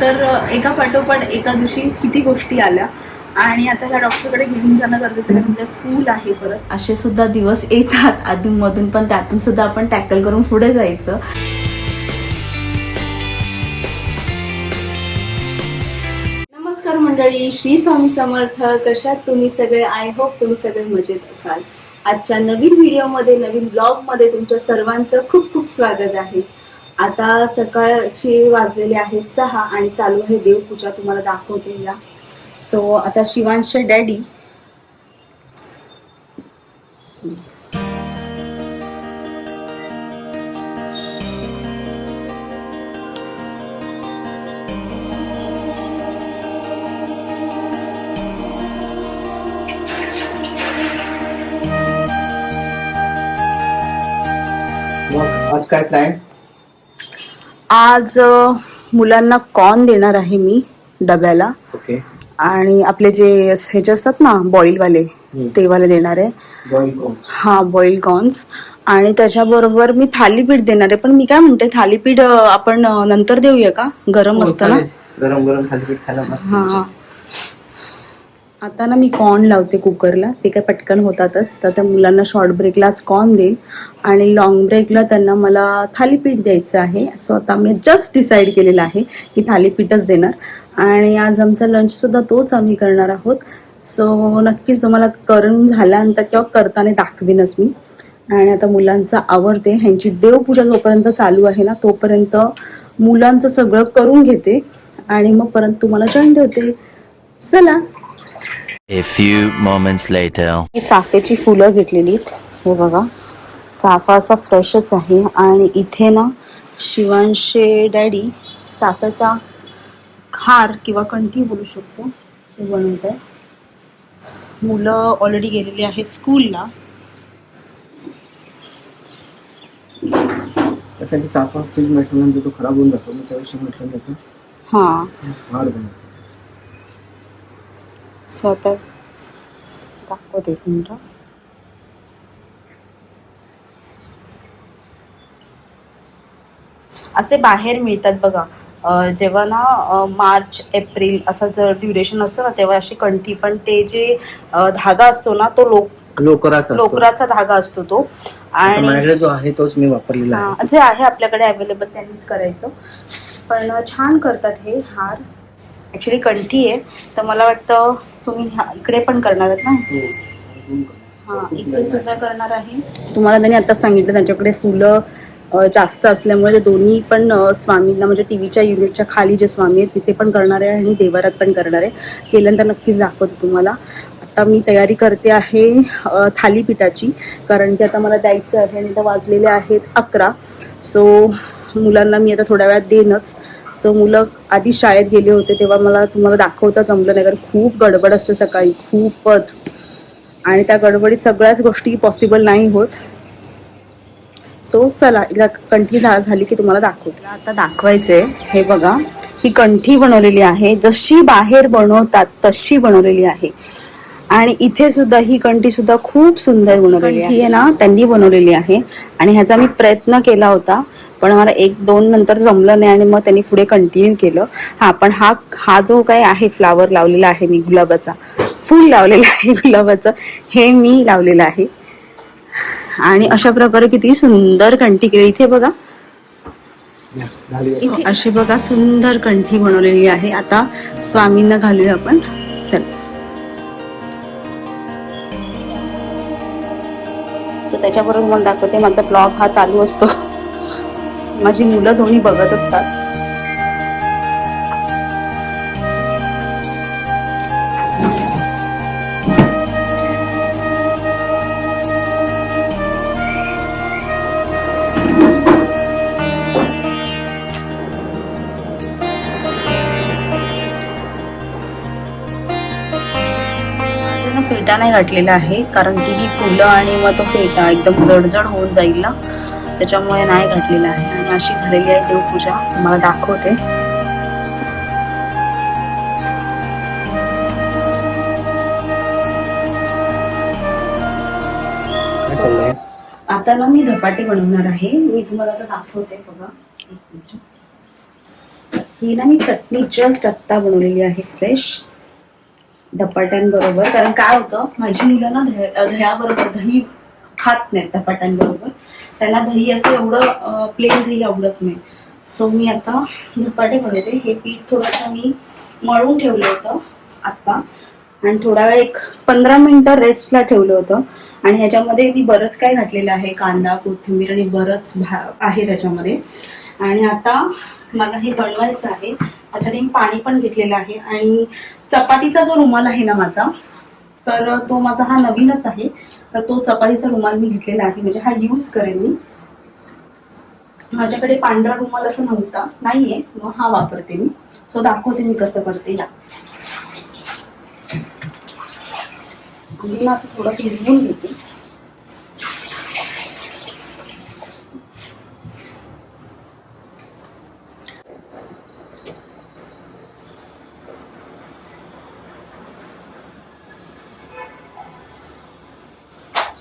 तर एका पाठोपाठ एका दिवशी किती गोष्टी आल्या आणि आता ह्या डॉक्टरकडे घेऊन जाणं गरजेचं आहे, म्हणजे स्कूल आहे परत. असे सुद्धा दिवस येतात अधूनमधून, पण त्यातून सुद्धा आपण टॅकल करून पुढे जायचं. नमस्कार मंडळी, श्री स्वामी समर्थ. कशात तुम्ही सगळे? आय होप तुम्ही सगळे मजेत असाल. आजच्या नवीन व्हिडिओमध्ये, नवीन ब्लॉगमध्ये तुमच्या सर्वांचं खूप खूप स्वागत आहे. आता सकाळचे वाजलेले आहेत 6 आणि चालू आहे देवपूजा. तुम्हाला दाखवते या. सो आता शिवांशचे डॅडी आज काय प्लॅन? आज मुलांना कॉर्न देणार आहे मी डब्याला. ओके. आणि आपले जे ह्याचे असतात ना बॉईल वाले, ते वाले देणार आहे. Boil corns. हा, बॉईल कॉर्न्स. आणि त्याच्याबरोबर मी थालीपीठ देणार आहे. पण मी काय म्हणते, थालीपीठ आपण नंतर देऊया का? गरम असतं ना. गरम गरम थालीपीठ खायला मस्त. हा, आता ना मी कॉर्न लावते कुकरला. ते काय पटकन होतातच. तर त्या मुलांना शॉर्ट ब्रेकलाच कॉर्न देईल आणि लॉंग ब्रेकला त्यांना मला थालीपीठ द्यायचं आहे. सो आता मी जस्ट डिसाईड केलेलं आहे की थालीपीठच देणार. आणि आज आमचा लंचसुद्धा तोच आम्ही करणार आहोत. सो नक्कीच तुम्हाला करून झाल्यानंतर किंवा करताना दाखवीनच मी. आणि आता मुलांचं आवडते. ह्यांची देवपूजा जोपर्यंत चालू आहे ना, तोपर्यंत मुलांचं सगळं करून घेते आणि मग परत तुम्हाला जॉईन ठेवते. चला. A few moments later. ही चाफ्याची फुलं घेतलेलीत. हे बघा, चाफा असा फ्रेशच आहे. आणि इथे ना शिवांशचे डॅडी चाफ्याचा हार किंवा कंठी बोलू शकतो ते बनवत आहे. मुलं ऑलरेडी गेलेली आहेत स्कूलला. त्यासाठी चाफा फ्रीज म्हटल्यानंतर तो खराब होऊन जातो. मग त्याविषयी म्हटल्यानंतर हां, हार बनवतो. स्वतः दाखवते एक मिनटं. असे बाहेर मिळतात बघा. जेव्हा ना मार्च एप्रिल असा जर ड्युरेशन असतो ना, तेव्हा अशी कंठी. पण ते जे धागा असतो ना, तो लोकराचा धागा असतो तो. आणि माझ्याकडे जो आहे तोच मी वापरलेला आहे. जे आहे आपल्याकडे अवेलेबल त्यांनीच करायचं. पण छान करतात हे हार. ऍक्च्युली कंठी आहे, तर मला वाटतं तुम्ही इकडे पण करणार आहात ना. हा, इथे सुद्धा करणार आहे. तुम्हाला त्यांनी आता सांगितलं त्यांच्याकडे फुलं जास्त असल्यामुळे ते दोन्ही पण स्वामींना, म्हणजे टीव्हीच्या युनिटच्या खाली जे स्वामी आहेत तिथे पण करणार आहे आणि देवारात पण करणार आहे. केल्यानंतर नक्कीच दाखवते तुम्हाला. आता मी तयारी करते आहे थालीपीठाची, कारण की आता मला द्यायचं आहे आणि आता वाजलेले आहेत 11. सो मुलांना मी आता थोड्या वेळात देईनच. सो मुलं आधी शाळेत गेले होते तेव्हा मला तुम्हाला दाखवता जमलं नाही, कारण खूप गडबड असते सकाळी, खूपच. आणि त्या गडबडीत सगळ्याच गोष्टी पॉसिबल नाही होत. सो चला, एकदा कंठी झाली की तुम्हाला दाखवते. आता दाखवायचंय. हे बघा, ही कंठी बनवलेली आहे, जशी बाहेर बनवतात तशी बनवलेली आहे. आणि इथे सुद्धा ही कंठी सुद्धा खूप सुंदर बनवलेली आहे ना, त्यांनी बनवलेली आहे. आणि ह्याचा मी प्रयत्न केला होता, पण मला 1-2 नंतर जमलं नाही आणि मग त्यांनी पुढे कंटिन्यू केलं. हा, पण हा जो काय आहे फ्लावर लावलेला आहे मी, गुलाबाचा फूल लावलेला आहे गुलाबाचं, हे मी लावलेलं आहे. आणि अशा प्रकारे किती सुंदर कंठी केली. इथे बघा, इथे अशी बघा सुंदर कंठी बनवलेली आहे. आता स्वामींना घालूया आपण. चल. सो त्याच्याबरोबर मला दाखवते, माझा ब्लॉग हा चालू असतो. माझी मुलं दोन्ही बघत असतात. फेटा नाही घातलेला आहे, कारण की ही फुलं आणि मग तो फेटा एकदम जडजड होऊन जाईल ना, त्याच्यामुळे नाही घातलेला आहे. आणि अशी झालेली आहे देवपूजा. तुम्हाला दाखवते. आता ना मी धपाटे बनवणार आहे. मी तुम्हाला आता दाखवते बघा. एक मिनिट. ही ना मी चटणी जस्ट आत्ता बनवलेली आहे फ्रेश धपाट्यांबरोबर. कारण काय होतं, माझी मुलं ना दह्याबरोबर दही खात नाहीत धपाट्यांबरोबर. त्यांना दही असं एवढं प्लेन दही आवडत नाही. सो मी आता धपाटे बनवते. हे पीठ थोडंसं मी मळून ठेवलं होतं आत्ता आणि थोडा वेळ एक 15 मिनिटं रेस्टला ठेवलं होतं. आणि ह्याच्यामध्ये मी बरंच काय घातलेलं आहे, कांदा, कोथिंबीर आणि बरंच आहे त्याच्यामध्ये. आणि आता मला हे बनवायचं आहे, त्यासाठी मी पाणी पण घेतलेलं आहे. आणि चपातीचा जो रुमाल आहे ना माझा, तर तो माझा हा नवीनच आहे. तर तो चपातीचा रुमाल मी घेतलेला आहे, म्हणजे हा यूज करेन मी. माझ्याकडे पांढरा रुमाल असं नव्हता, नाहीये, मग हा वापरते मी. सो दाखवते मी कसं करते. या आणि असं थोडं भिजवून घेते.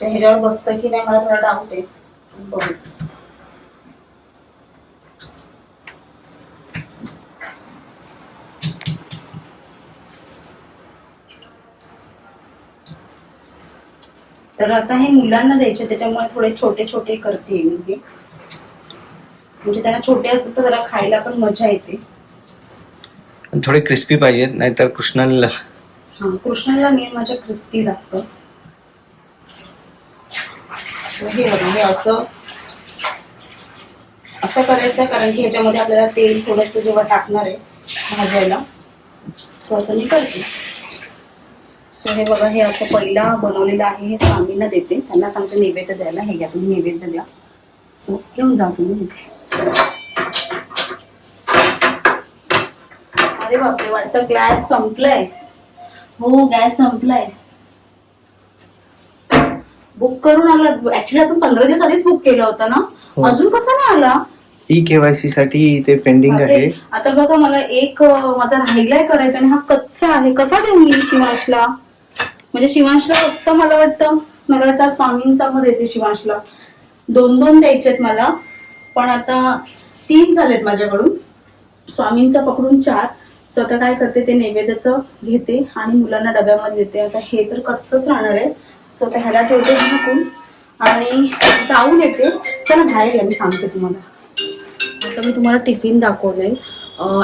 ह्याच्यावर बसतं की नाही मला थोडा डाऊट आहे. बघू. तर आता हे मुलांना द्यायचे, त्याच्यामुळे थोडे छोटे छोटे करते मी हे. म्हणजे त्यांना छोटे असतात तर जरा खायला पण मजा येते. थोडे क्रिस्पी पाहिजेत, नाहीतर कृष्णाला कृष्णाला मेन माझ्या क्रिस्पी लागतं. हे बघा, हे असं असं करायचं, कारण की ह्याच्यामध्ये आपल्याला तेल थोडंसं जेव्हा टाकणार आहे भाजायला, सो असं मी करते. सो हे बघा, हे असं पहिला बनवलेलं आहे. हे स्वामींना देते, त्यांना सांगते नैवेद्य द्यायला. हे घ्या तुम्ही नैवेद्य द्या. सो घेऊन जा तुम्ही. अरे बापरे, वाटतं गॅस संपलाय. हो, गॅस संपलाय. बुक करून आला. ऍक्च्युली आपण 15 दिवस आधीच बुक केला होता ना, अजून कसा नाही आला? KYC साठी ते पेंडिंग आहे. आता बघा, मला एक माझा राहिलाय करायचा आणि हा कच्चा आहे. कसा देऊ मी शिवांशला? म्हणजे शिवांशला फक्त मला वाटतं स्वामींचा मध्ये येते शिवांशला. 2 द्यायचेत मला, पण आता 3 झालेत माझ्याकडून. स्वामींचा पकडून 4. सो आता काय करते, ते नैवेद्याचं घेते आणि मुलांना डब्यामध्ये देते. आता हे तर कच्चच राहणार आहे. सो आता ह्याला ठेवते झाकून आणि जाऊन येते. चला बाहेर या, मी सांगते तुम्हाला. आता मी तुम्हाला टिफिन दाखवलंय.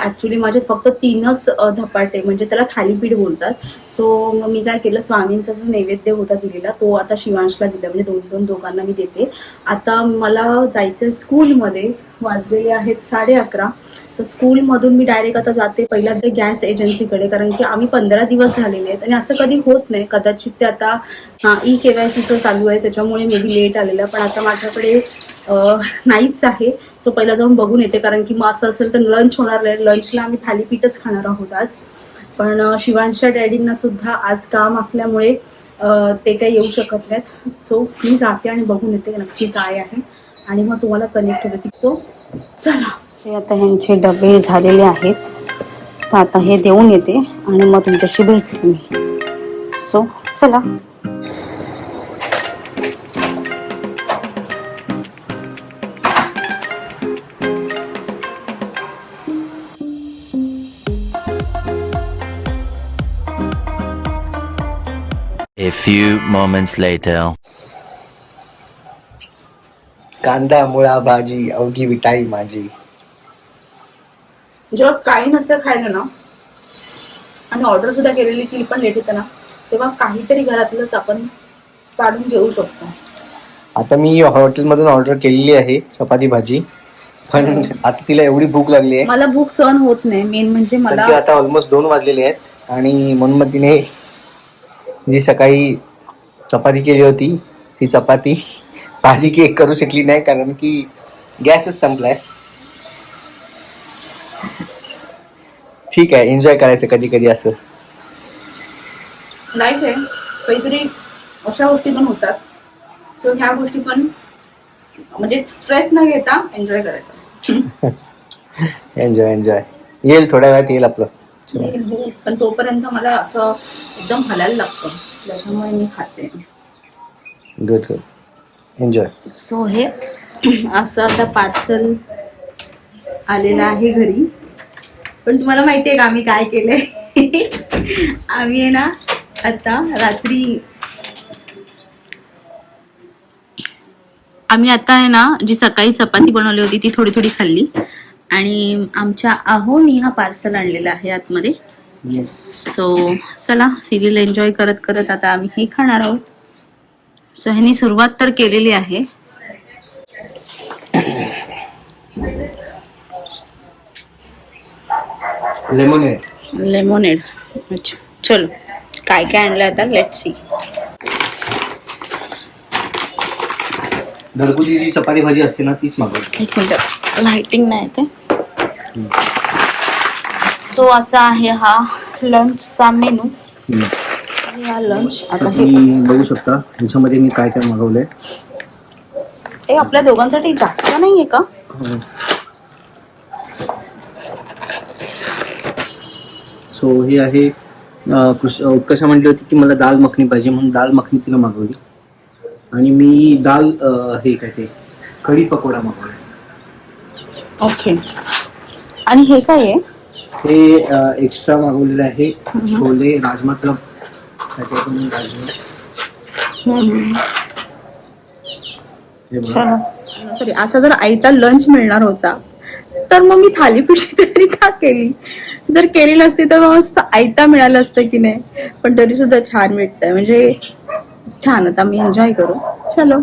ऍक्च्युली माझे फक्त 3च धपाटे, म्हणजे त्याला थालीपीठ बोलतात. सो मग मी काय केलं, स्वामींचा जो नैवेद्य होता दिलेला, तो आता शिवांशला दिला. म्हणजे 2-2 दोघांना मी देते. आता मला जायचं स्कूलमध्ये. वाजलेले आहेत 11:30. तर स्कूलमधून मी डायरेक्ट आता जाते पहिल्यांदा गॅस एजन्सीकडे, कारण की आम्ही 15 दिवस झालेले आहेत आणि असं कधी होत नाही. कदाचित ते आता KYCचं चालू आहे, त्याच्यामुळे मे बी लेट आलेलं. पण आता माझ्याकडे नाहीच आहे. सो पहिला जाऊन बघून येते, कारण की मग असं असेल तर लंच होणार नाही. लंचला आम्ही थालीपीठच खाणार आहोत आज. पण शिवांशच्या डॅडींना सुद्धा आज काम असल्यामुळे ते काही येऊ शकत नाहीत. सो मी जाते आणि बघून येते नक्की काय आहे आणि मग तुम्हाला कनेक्ट होते. सो चला. हे आता ह्यांचे डबे झालेले आहेत, तर आता हे देऊन येते आणि मग तुमच्याशी भेटते मी. सो चला. A few moments later. कांदा मुळा भाजी अवघी विटाई माझी. जेव्हा काही नसतं खायला ना, आणि ऑर्डर सुद्धा केलेली ती पण लेट येतं ना, तेव्हा काहीतरी घरातलंच आपण काढून जेवू शकतो. आता मी हॉटेलमधून ऑर्डर केलेली आहे चपाती भाजी, पण आता तिला एवढी भूक लागली आहे. मला भूक सहन होत नाही. मेन म्हणजे मला आता ऑलमोस्ट 2 वाजलेले आहेत आणि म्हणून मग तिने जी सकाळी चपाती केली होती ती चपाती भाजी केक करू शकली नाही, कारण की गॅसच संपलाय. ठीक आहे, एन्जॉय करायचं कधी कधी असं. लाईफ आहे, काहीतरी अशा गोष्टी पण होतात. सो ह्या गोष्टी पण म्हणजे स्ट्रेस न घेता एन्जॉय करायचा. एन्जॉय येईल, थोड्या वेळात येईल आपलं. पण तोपर्यंत मला असं एकदम हलायला लागतं, त्याच्यामुळे मी खाते. Good enjoy. सो हे असं आता पार्सल आलेलं आहे घरी. पण तुम्हाला माहिती आहे का आम्ही काय केलंय? आम्ही आहे ना आता रात्री आम्ही आता आहे ना जी सकाळी चपाती बनवली होती ती थोडी थोडी खाल्ली आणि आमच्या आहोनी हा पार्सल आणलेला आहे आतमध्ये. येस. सो चला सिरियल एन्जॉय करत करत आता आम्ही हे खाणार आहोत. सो ह्यानी सुरुवात तर केलेली आहे. लेमोनेड. अच्छा चलो काय काय आणलं आता लेट्स सी. घरगुती जी चपाती भाजी असते ना तीच मागवली. एक मिनिट लाइटिंग नाही ते. सो असा आहे हा लंचचा मेनू. हा लंच आता हे तुम्ही बघू शकता ह्याच्यामध्ये मी काय काय मागवलंय. हे आपल्या दोघांसाठी जास्त नाहीये का? सो हे आहे उत्कर्षा म्हटली होती की मला दाल मखनी पाहिजे म्हणून दाल मखनी तिला मागवली. आणि मी दाल हे काय ते कढी पकोडा मागवला. ओके. आणि हे काय आहे? हे एक्स्ट्रा मागवलेलं आहे छोले राजमा क्लब त्याच्यातून राजमा. सॉरी असा जर आईचा लंच मिळणार होता तर मग मी थालीपीठची तयारी का केली? जर केली नसती तर मग मस्त आयता मिळालं असतं की नाही. पण तरी सुद्धा छान भेटतंय म्हणजे छान. आता मी एन्जॉय करू. चलो.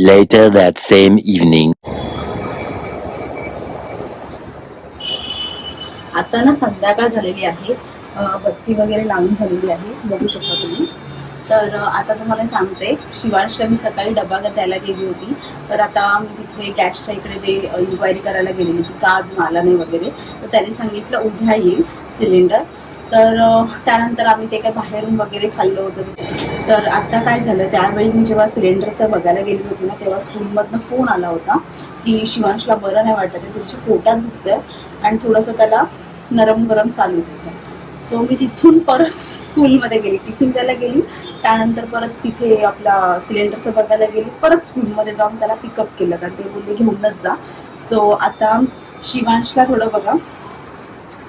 Later that same evening. आता ना संध्याकाळ झालेली आहे. बत्ती वगैरे लावून झालेली आहे बघू शकता तुम्ही. तर आता तुम्हाला सांगते शिवांशला मी सकाळी डबा द्यायला गेली होती. तर आता मी तिथे गॅसच्या इकडे ते इन्क्वायरी करायला गेलेली की का अजून आला नाही वगैरे. तर त्यांनी सांगितलं उद्या येईल सिलेंडर. तर त्यानंतर आम्ही ते काय बाहेरून वगैरे खाल्लं होतं. तर आता काय झालं त्यावेळी मी जेव्हा सिलेंडरचं बघायला गेली होती ना तेव्हा स्कूलमधनं फोन आला होता की शिवांशला बरं नाही वाटत आहे, त्याच्या पोटात दुखतंय आणि थोडंसं त्याला नरम गरम चालू त्याचं. सो मी तिथून परत स्कूलमध्ये गेली, टिफिन द्यायला गेली. त्यानंतर परत तिथे आपला सिलेंडरचं बघायला गेली. परत स्कूलमध्ये जाऊन त्याला पिकअप केलं कारण ते बोलले घेऊनच जा. सो आता शिवांशला थोडं बघा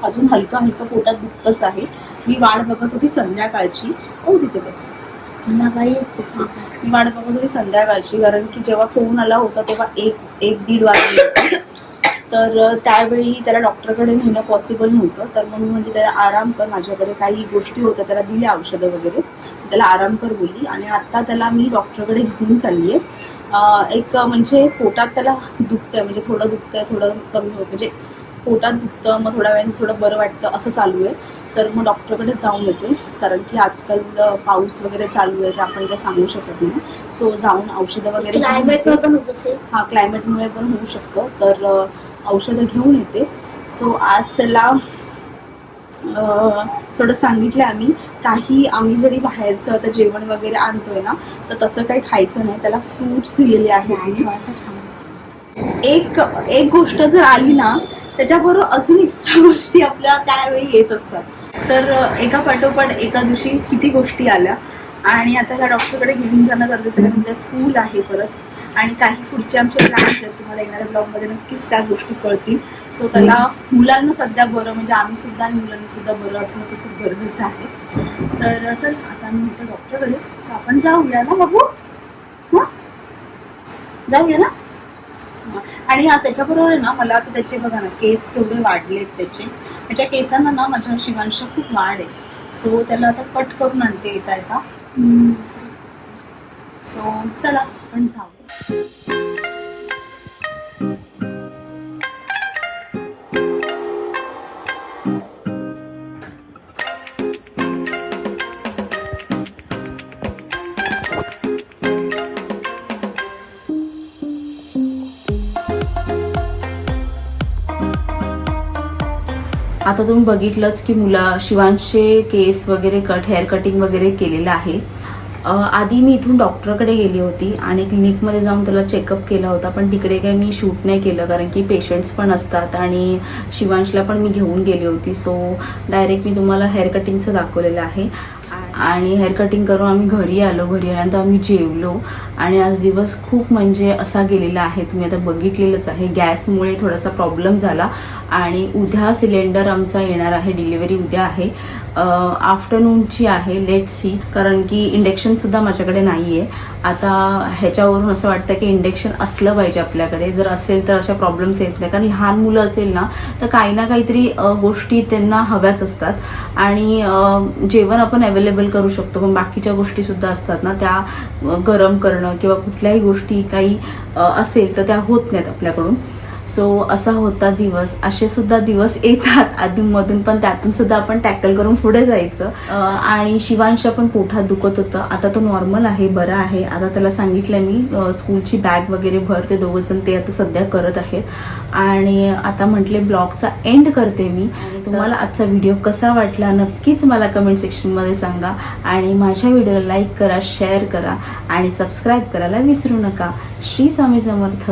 अजून हलका हलका पोटात दुखतच आहे. मी वाट बघत होती संध्याकाळची. तिथे बस संध्याकाळी असते. मी वाट बघत होती संध्याकाळची कारण की जेव्हा फोन आला होता तेव्हा 1-1-1:30 वाजले होते. तर त्यावेळी त्याला डॉक्टरकडे नेणं पॉसिबल नव्हतं. तर म्हणून म्हणजे त्याला आराम कर, माझ्याकडे काही गोष्टी होत्या त्याला दिल्या औषधं वगैरे, त्याला आराम कर बोलली. आणि आत्ता त्याला मी डॉक्टरकडे घेऊन चालली आहे. एक म्हणजे पोटात त्याला दुखतंय म्हणजे थोडं दुखतंय थोडं कमी होतं म्हणजे पोटात दुखतं मग थोड्या वेळाने थोडं बरं वाटतं असं चालू आहे. तर मग डॉक्टरकडे जाऊन येते कारण की आजकाल पाऊस वगैरे चालू आहे तर आपण काही सांगू शकत नाही. सो जाऊन औषधं वगैरे हां क्लायमेटमुळे पण होऊ शकतं. तर औषधं घेऊन येते. सो आज त्याला थोडं सांगितलं आम्ही जरी बाहेरचं आता जेवण वगैरे आणतोय ना तर तसं काही खायचं नाही. त्याला फ्रूट्स दिलेले आहेत. एक गोष्ट जर आली ना त्याच्याबरोबर अजून एक्स्ट्रा गोष्टी आपल्या त्यावेळी येत असतात. तर एका पाठोपाठ एका दिवशी किती गोष्टी आल्या. आणि आता ह्या डॉक्टरकडे घेऊन जाणं गरजेचं कारण उद्या स्कूल आहे परत. आणि काही पुढचे आमचे प्लॅन्स आहेत तुम्हाला येणाऱ्या ब्लॉगमध्ये नक्कीच त्या गोष्टी कळतील. सो त्याला मुलांना सध्या बरं म्हणजे आम्ही सुद्धा आणि मुलांना सुद्धा बरं असणं ते खूप गरजेचं आहे. तर चल आता मी इथं डॉक्टरकडे आपण जाऊया ना बघू. हां जाऊया ना. आणि हा त्याच्याबरोबर आहे ना मला आता त्याचे बघा ना केस केवढे वाढलेत त्याच्या केसांना ना माझ्या शिवांशा खूप वाढ आहे. सो त्याला आता कट करून आणते येता येता. सो चला आपण जाऊ. आता तुम्ही बघितलंच की शिवांशचे केस वगैरे हेअर कटिंग वगैरे केलेलं आहे. आधी मी इथून डॉक्टरकडे गेली होती आणि क्लिनिकमध्ये जाऊन त्याला चेकअप केला होता. पण तिकडे काही मी शूट नाही केलं कारण की पेशंट्स पण असतात आणि शिवांशला पण मी घेऊन गेली होती. सो डायरेक्ट मी तुम्हाला हेअर कटिंगचं दाखवलेलं आहे. आणि हेअर कटिंग करून आम्ही घरी आल्यानंतर आम्ही जेवलो आणि आज दिवस खूप म्हणजे असा गेलेला आहे. तुम्ही आता बघितलेलंच आहे. गॅसमुळे थोडासा प्रॉब्लेम झाला आणि उद्या सिलेंडर आमचा येणार आहे. डिलिव्हरी उद्या आहे, आफ्टरनूनची आहे. लेट सी, कारण की इंडक्शनसुद्धा माझ्याकडे नाही आहे. आता ह्याच्यावरून असं वाटतं की इंडक्शन असलं पाहिजे आपल्याकडे. जर असेल तर अशा प्रॉब्लेम्स येत नाही, कारण लहान मुलं असेल ना तर काही ना काहीतरी गोष्टी त्यांना हव्याच असतात आणि जेवण आपण अवेलेबल करू शकतो, पण बाकीच्या गोष्टीसुद्धा असतात ना, त्या गरम करणं किंवा कुठल्याही गोष्टी काही असेल तर त्या होत नाहीत आपल्याकडून. सो असा होता दिवस. असे सुद्धा दिवस येतात अधूनमधून, पण त्यातून सुद्धा आपण टॅकल करून पुढे जायचं. आणि शिवांशच्या पण पोटात दुखत होतं. आता तो नॉर्मल आहे, बरा आहे. आता त्याला सांगितलं मी स्कूलची बॅग वगैरे भर. ते दोघं जण ते आता सध्या करत आहेत. आणि आता म्हटले ब्लॉगचा एंड करते मी. तुम्हाला आजचा व्हिडिओ कसा वाटला नक्कीच मला कमेंट सेक्शनमध्ये सांगा. आणि माझ्या व्हिडिओला लाईक करा, शेअर करा आणि सबस्क्राईब करायला विसरू नका. श्री स्वामी समर्थ.